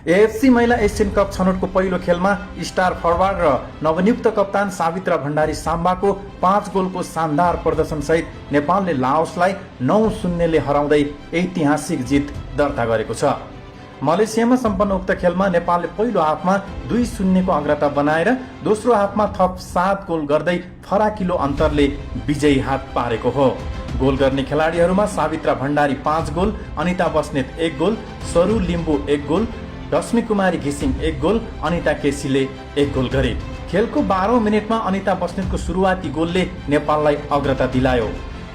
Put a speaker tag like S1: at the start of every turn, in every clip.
S1: AFC महिला Asian cup छनौटको पहिलो खेलमा स्टार फरवार्ड र नवनियुक्त कप्तान सावित्रा भण्डारी साम्बाको 5 गोलको शानदार प्रदर्शनसहित नेपालले लाओसलाई 9-0 हराउँदै ऐतिहासिक जित दर्ता गरेको छ। मलेसियामा सम्पन्न उक्त खेलमा नेपालले पहिलो हाफमा 2-0 को अग्रता बनाएर दोस्रो हाफमा थप 7 गोल गर्दै फराकिलो अन्तरले विजयी हात पारेको हो। गोल गर्ने खेलाडीहरूमा सावित्रा भण्डारी 5 गोल, अनिता बस्नेत 1 गोल, सरू लिम्बू 1 गोल, रश्मि कुमारी घिसिङ 1 गोल, अनिता केसीले 1 गोल गरे। खेलको 12औं मिनेटमा अनिता बस्नेतको सुरुवाती गोलले नेपाललाई अग्रता दिलायो।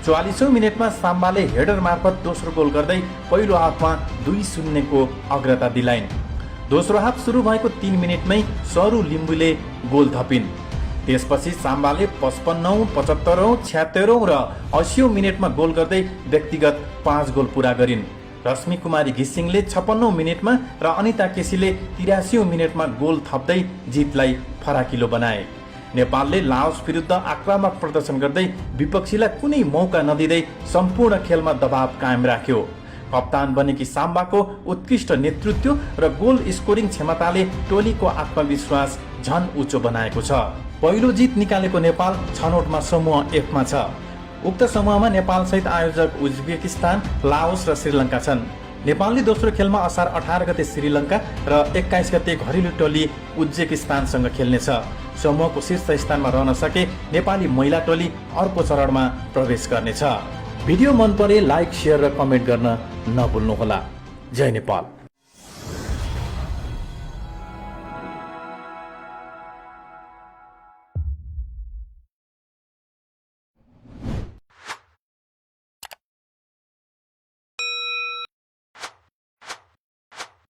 S1: 44औं मिनेटमा साम्बाले हेडर मार्फत दोस्रो गोल गर्दै पहिलो हाफमा 2-0 को अग्रता दिलाइन्। दोस्रो हाफ सुरु भएको 3 मिनेटमै सरू लिम्बूले गोल थपिन्। त्यसपछि साम्बाले 55औं, 75औं, 76औं र 80औं मिनेटमा गोल गर्दै व्यक्तिगत 5 गोल पूरा गरिन्। रश्मि कुमारी घिसिङले 56औं मिनेटमा र अनिता केसीले 83औं मिनेटमा गोल थप्दै जितलाई फराकिलो बनाए। नेपालले लाओस विरुद्ध आक्रामक प्रदर्शन गर्दै विपक्षीलाई कुनै मौका नदिँदै सम्पूर्ण खेलमा दबाव कायम राख्यो। कप्तान बनेकी साम्बाको उत्कृष्ट नेतृत्व र गोल स्कोरिङ क्षमताले टोलीको आत्मविश्वास झन उच्च बनाएको छ। पहिलो जित निकालेको नेपाल छनौटमा समूह एफमा छ। उक्त समूहमा नेपाल सहित आयोजक उज्बेकिस्तान, लाओस र श्रीलङ्का छन्। नेपालले दोस्रो खेलमा असार 18 गते श्रीलङ्का र 21 गते घरेलु टोली उज्बेकिस्तानसँग खेल्नेछ। समूहको शीर्ष स्थानमा रहन सके नेपाली महिला टोली अर्को चरणमा प्रवेश गर्नेछ। भिडियो मन परे लाइक, शेयर र कमेन्ट गर्न नभुल्नुहोला। जय नेपाल।